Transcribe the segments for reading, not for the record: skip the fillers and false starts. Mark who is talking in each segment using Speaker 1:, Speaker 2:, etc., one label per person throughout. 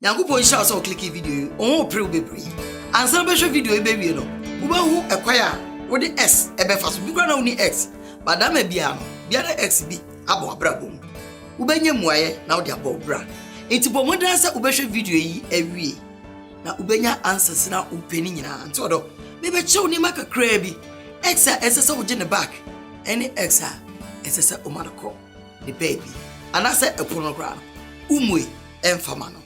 Speaker 1: Nyankopon sha so click video on pre bebre ansa be hwe video e be wie no wo ba hu ekwaya wo de x e be fa so bi kra na uni x madama bia no bia na x bi abo abrabom wo benya muaye na wo de abo bra enti bo modan sa wo be hwe video yi awie na wo benya answers na wo peni nyina nto do me be chew ni maka kra bi x a esesa wo je ne back any x a esesa o marako the baby anasa epono kra umwe emfama no.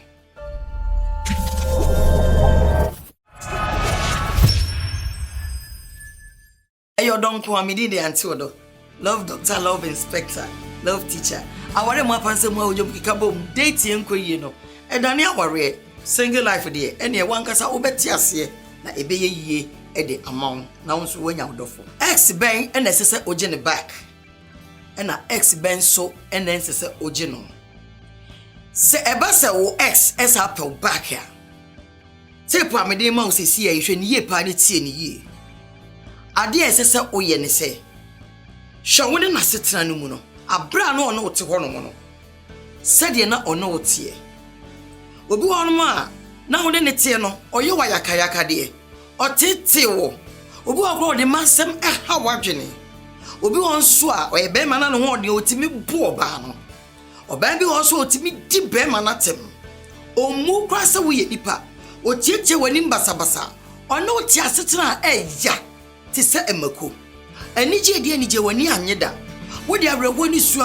Speaker 1: Ayo don't come me the auntie odo. Love doctor, love inspector, love teacher. Aware mo apanse mo ojo kika bom date enko yie no. Edane aware single life there. Ene e wankasa obeti ase na ebeye yie e de amount na wonso wanya odofo. Ex ben ene sese oje ne back. Ena ex ben so ene sese oje no. Se eba se wo ex esa pel back ya. Se po amede ma osisi ya hwe ne yie pa ne tie ne yie. Ade esese oye ne se hwewone na setena no mu no abra no ono ote ho no no sede na ono otie obi wo no ma na wo ne tie no oye wa yakayaka de otete wo obi wo ko de masem ha wadwene obi wo nso a oye be ma na no ho de otimi bu oba no oba bi wo so otimi di be ma na tem omu kwasa wo ye nipa otietie wani mbasabasa ono otie asetena eya ti se emako anije de anije wani anyeda wo de arewo ni su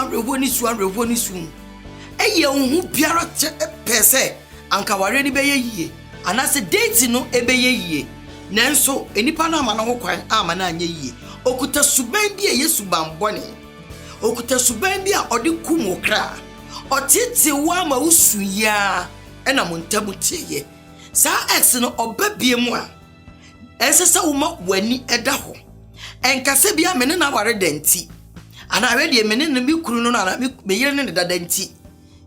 Speaker 1: eye ohun biara pese anka ware ni beye yie anase date no ebeye yie nanso enipa na ama na ho kwan ama na anye yie okuta suban bi yesu bambone okuta suban bi a ode kumo kra otete wa ma usu ya ena montamu tiye sa ex no obabie mu a ensesa woma wani eda ho enkase bia mene na ware danti ana we de mene na mikuru no na me yire ne dadanti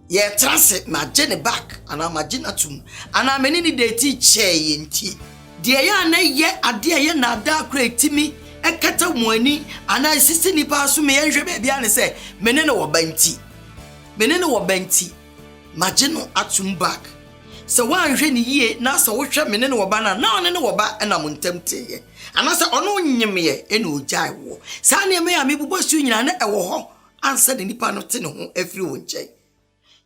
Speaker 1: ye transe ma gene back ana ma gina tum ana mene ni dati che yenti de ya na ye ade ye na da kra etimi ekata muani ana sisi ni pa so me yenhwe be bia ne se mene ne wo banti ma gino atum back so wan hwe ni yie na so wo hwe mene ne wo ba na one ne wo ba na montam teye anasa ono nyemye ene ojai wo sa ne me ya mebubo su nyina na ewo ho ansa de nipa no te ne ho afiri wo nche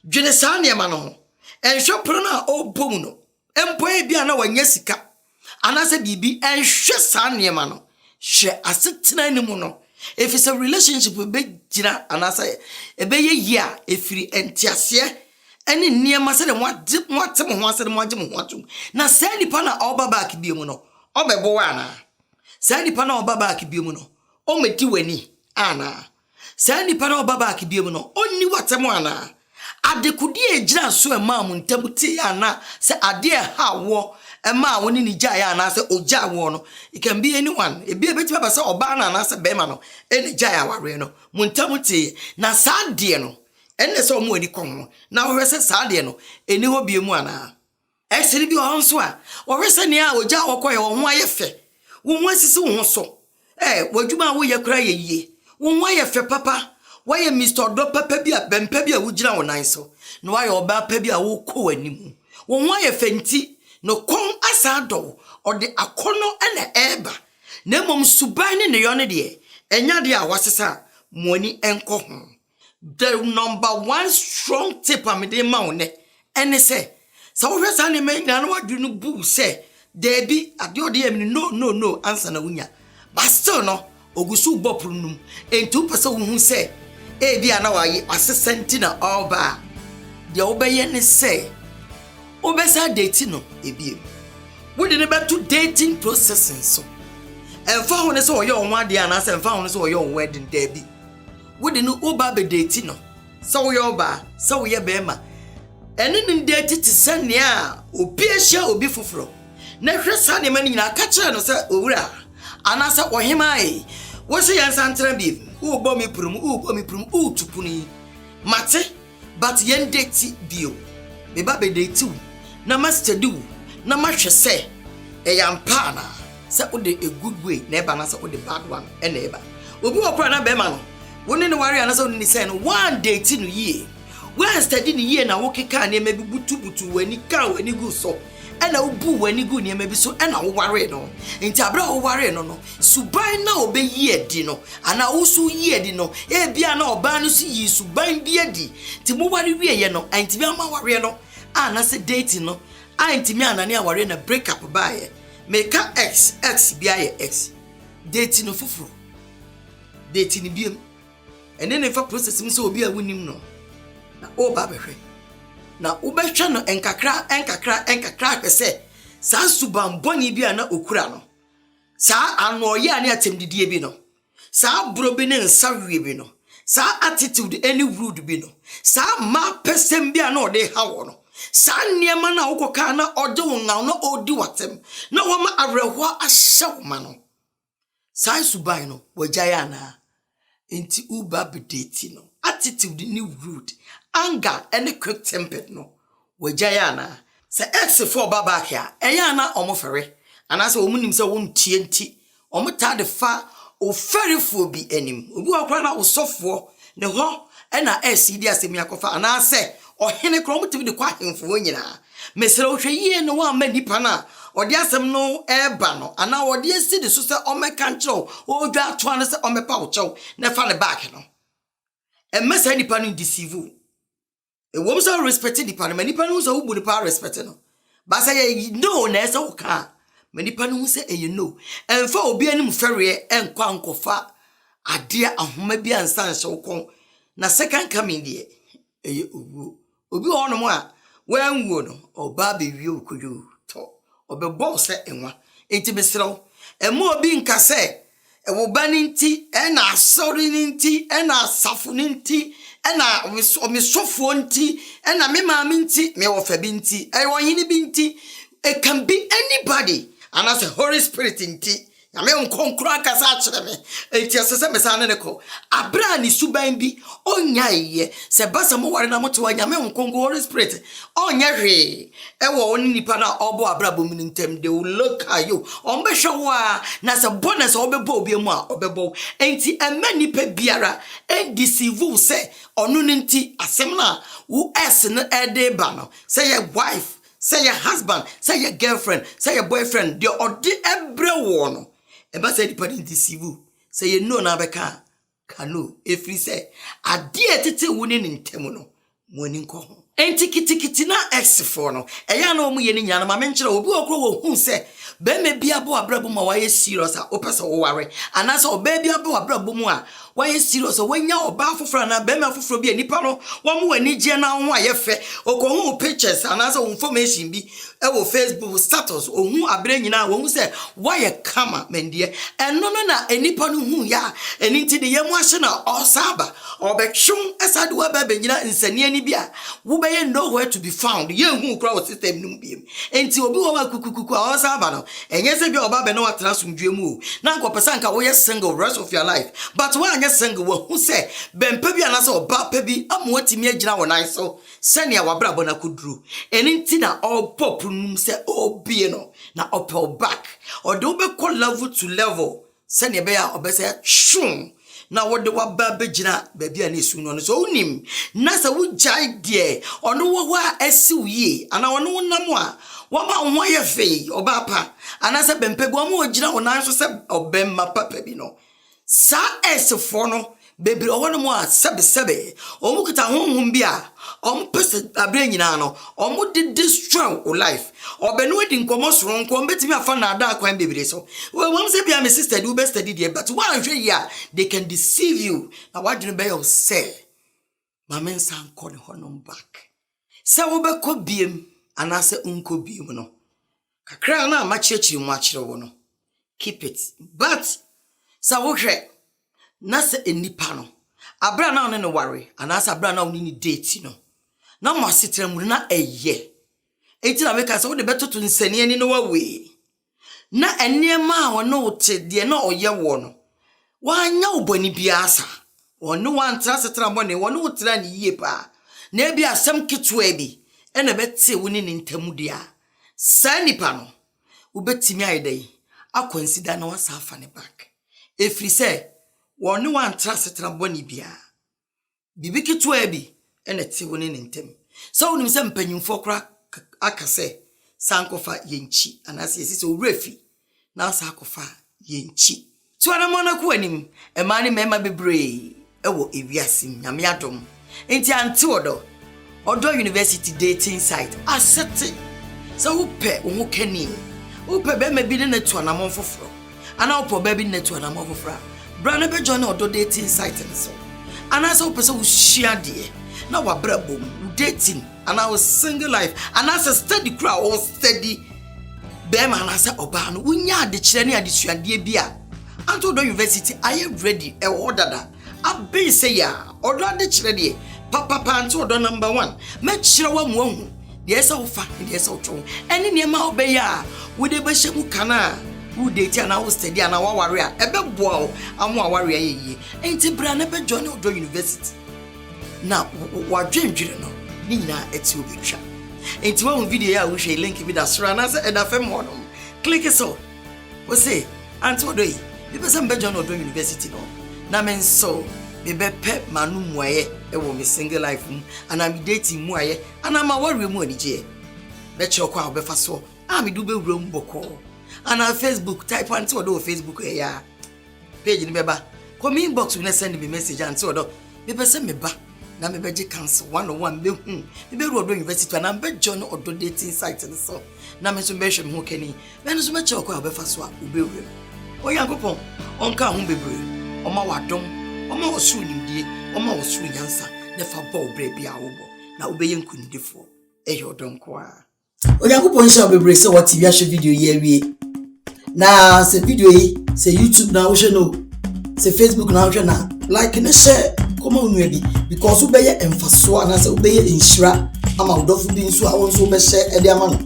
Speaker 1: dwene sa ne ma no ho enhwe pro na obom no empo e bia na wanya sika anasa bibi enhwe sa ne ma no hwe asetena ni mu no if it's a relationship be gira anasa ebe ye yia efiri entiase ene niema se de moatem ho ase de moagye mo ho atum na sa nipa na oba back bi mu no obebo wa na sa nipa na oba back bi mu no o meti wani ana sa nipa na oba back bi mu no onni watem ana adekudi egira so e ma mu ntamuti ana se ade ha wo e ma woni ni gya ya ana se ogya wo no it can be anyone e bi ebeti baba se oba na ana se be ma no eni gya ya ware no mu ntamuti na sa de no enne se omo ani kon na wo hwese sa de no eni ho bie mu ana esiri bi ho nso a wo hwese ne a ogya wokoye wo ho ayefe wo ho asisi wo ho so wadwuma wo ye kra ye yie wo ho ayefe papa wo ye Mr. Do papa bi a bempa bi a wo gira wo nan so no wa ye oba pa bi a wo ko wanimu wo ho ayefe nti no kon asa do ode akono ene eba na mom suban ne yo ne de enya de a wasesa muani enko ho. The number one strong tip am de ma one ene se sa wo hwesa ne me nyana wadu no bu se there be ade ode yem no answer na wunya but still no ogusu bopru num entu pese wo hu se e bia na waye assistant na oba de obeye ne se obesa date no ebie wo de ne beto dating processing so emfa ho ne se oye onwa de ana se emfa ho ne se oye on wedding there be wo de no oba be date no se wo ye oba se wo ye be ma ene ne date ti sane a obi ahia obi foforo na hwesa ne mani na ka kire no se owura ana se ohema wo se yan santra bi wo bo mi prum wo tupuni mate but yen date bio me ba be date na master do na mahwese yampa na se wo de a good way na eba na se wo de bad one ene eba obi wo kra na be ma no woni ne ware ana se woni ni se no one date no yie Where study ni ye na wo keka na maybe butu wani ka wani gu so. Ena ubu wani gu ni maybe so ena wo ware no. Nti abra wo ware no suban na obeyi edi no ana wo so yi edi no e bia na oba no so yi suban bi edi. Ti mo ware wie ye no anti bi ama ware no ana se date no anti mi anane aware na break up bae. Meka x bia ye x. Date no fufuro. Date ni biem. Ene ne fa process mi so obi a wonim no. Na o ba behwe. Na ubehwe no enkakra pese sa suban boni bia na okura no. Sa anoye ane atemdidie bi no. Sa brobe ne nsawie bi no. Sa attitude any rude bi no. Sa ma pesem bia na ode hawo no. Sa niema na ukoka na ode wonga na odi watem. Na wama awerehwa ahye woma no. Sa suban no wajaya na. Inti uba bedeti no. Attitude ni rude. Anger and quick tempered no. Wajaya na. Sa X4 baba kia. Eya na omofere. Anase omunim se won tienti. Omota de fa o ferifo bi enim. Obi wakwa na osofo ne ho na SCD asemi akofa anase ohene kro omotimi de kwa hemfo nyina. Mesere ohwe yie no wa ma nipa na odi asem no eba no ana odi esi de so se omeka nkyerɛw odwa ato ane se omepa wo kyɛw na fa ne back no. Emesa nipa no deceive. E wom so respect nipa no nipa no so wo bu nipa respect no. Ba say ye no na ese wo ka. Manipa no hu se eye no. Emfa obi anim fere enkwa nkofa ade ahoma bi ansa nse wo kon. Na second coming de eye owu. Obi hono mo a wanwuo no oba be wi okoyo to. Obebo se enwa. Enti besrew. Emo obi nka se ewo ba ni nti na asori ni nti na asafo ni nti na omisofo nti na me maami nti me wo fa bi nti e wo hini bi nti. It can be anybody. And as a Holy Spirit inti, ya me unkonkura kasa achire me. Enti asese me sa ne ko. Abra ni suban bi onya ye. Se basa mo ware na mo to nya me unkonko Holy Spirit. Onya hwe. E wo oni nipa na obo abra bom ni ntem de look at you. Ombehwe wo a na se bonus obebo obi mu a obebo. Enti ema nipa biara e deceive se onu nti asem na wo es no e de ba no. Say your wife, say your husband, say your girlfriend, say your boyfriend, the odi everyone. Eba say the party deceive. Say you know na beka kanu. If we say adi etete woni ntemu no, moni nko ho. Enti kitikiti na X4 no. Eya na omu ye ni nya na ma menkyere obi okro wo hu se be me bia bo abrabo ma waye serious a opese wo ware. Anasa oba bia bo abrabo mu a waye serious wanya oba afoforo na be me afoforo bi anipa no wo mu wani gye na ho ayefe okohu pictures anasa information bi e wo Facebook status ohu abre nyina wo hu se waye kama mendie eno no na anipa no hu ya eni ti de yemu ahye na osaba obetwum esade wa ba nyina nsani ani bia wo be nowhere to be found ye hu kra wo system num biem enti obi wo wa kukukuku osaba no enye se bi oba be no watra sumdwe mu na nkopesa nka wo ye single rest of your life but wa anya single wo hu se bempa bi anasa oba pa bi amwatimi agina wo nan so sene wabra bona kudru eni nti na all pop num se obi no na opel back or do be call level to level sene be ya obese shun na wode waba begina baabi a na esu no so unim na sa wujai de ono wo wa asiwie ana ono wonam a wama ho ayefe obapa ana sa bempa bi wama ogina wonan so se obemma papa bi no sa S4 no bebre owono mo a sebe omukuta honhom bi a ompese abre nyina no omu de destroy o life obenu edi nkomo soro nko betimi afa na ada akwan bebre so wom se bia me sister do best study there but one hwe ya they can deceive you na wadwene be you say mamen san ko ne honom back se wo be ko biem anase unko biem no kakra na ma chechiri mu akire wo no keep it but sa wo hwe na se enipa no abra na one ne ware anasa abra na one ni date no na mo asetra mu na eye enti na meka se wo de betoto nsani ani no wawe na eniema a wono wote de na oye wo no wanya oboni biasa wono wantra setra mo ne wono wotra ne yie pa na bi asem ketwa bi ena bete wo ni ntamu dia sa nipa no wo betimi ayedai akonsida na wasafa ne back efri se wonu wantra setra boni bia bibi ketwa bi ene te woni ne ntem so wonim se mpanyimfo kra aka se sankofa yenchi anase yesi se owrefi na sakofa yenchi so anamona ko anim e ma ne mema bebre ewo ewiasim nyame adom enti ante odo university dating site asete so upe wo kani upe be ma bi ne to anamon foforo ana upo be bi ne to anamon foforo bra na be join odo dating site so ana so upe so hia de na wa brabom dating and I was single life and as a steady crowd or steady be man as oba no unya de kire ne adesuade bia anto do university I am ready e order that abi say ya order de kire de papa anto do number 1 me kire wa mu ahu de esa wo fa de esa wo twon ene ne ma obeya wo de be hye mu kana wo date and I was steady and I wa ware a ebe boa amu aware ayeye enti bra na be join odo university na wa dwendwere no ni na eti obetwa enti wa video ya wo hwe link bi da sora na se eda fem ho no click so we say anto do yi bi be sam be join odo university no na men so be be pe manu muaye e wo me single life mu ana me dating muaye ana ma ware mu anije be che okwa obefa so a me du be wura mu boko ana Facebook type anto do Facebook e ya page ni be ba come inbox we send me message anto do be be se me ba na me beje cancel 101 be be ru odo university na be join odo dating site so na me so be hwe me ho kani me so me che okwa obefa so a obewure o yankopon onka ho bebre oma wadom oma osu nimdie oma osu nyansa na fa bo bre bia wo bo na obeye nkundifo eyo donko a o yankopon sha bebre se what TV hwe video ye wie na se video yi se YouTube na wo hwe no se Facebook na wo hwe na like na share come on we because ubeye emfaso anase ubeye inshira ama udofu bi nso a wonso be share e de ama no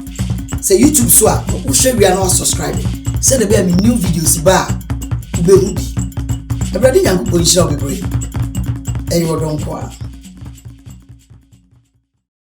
Speaker 1: say YouTube so a wo share wi na subscribe say the be new videos ba ube hu bi everybody yanko po inshira bebre e yo don kwa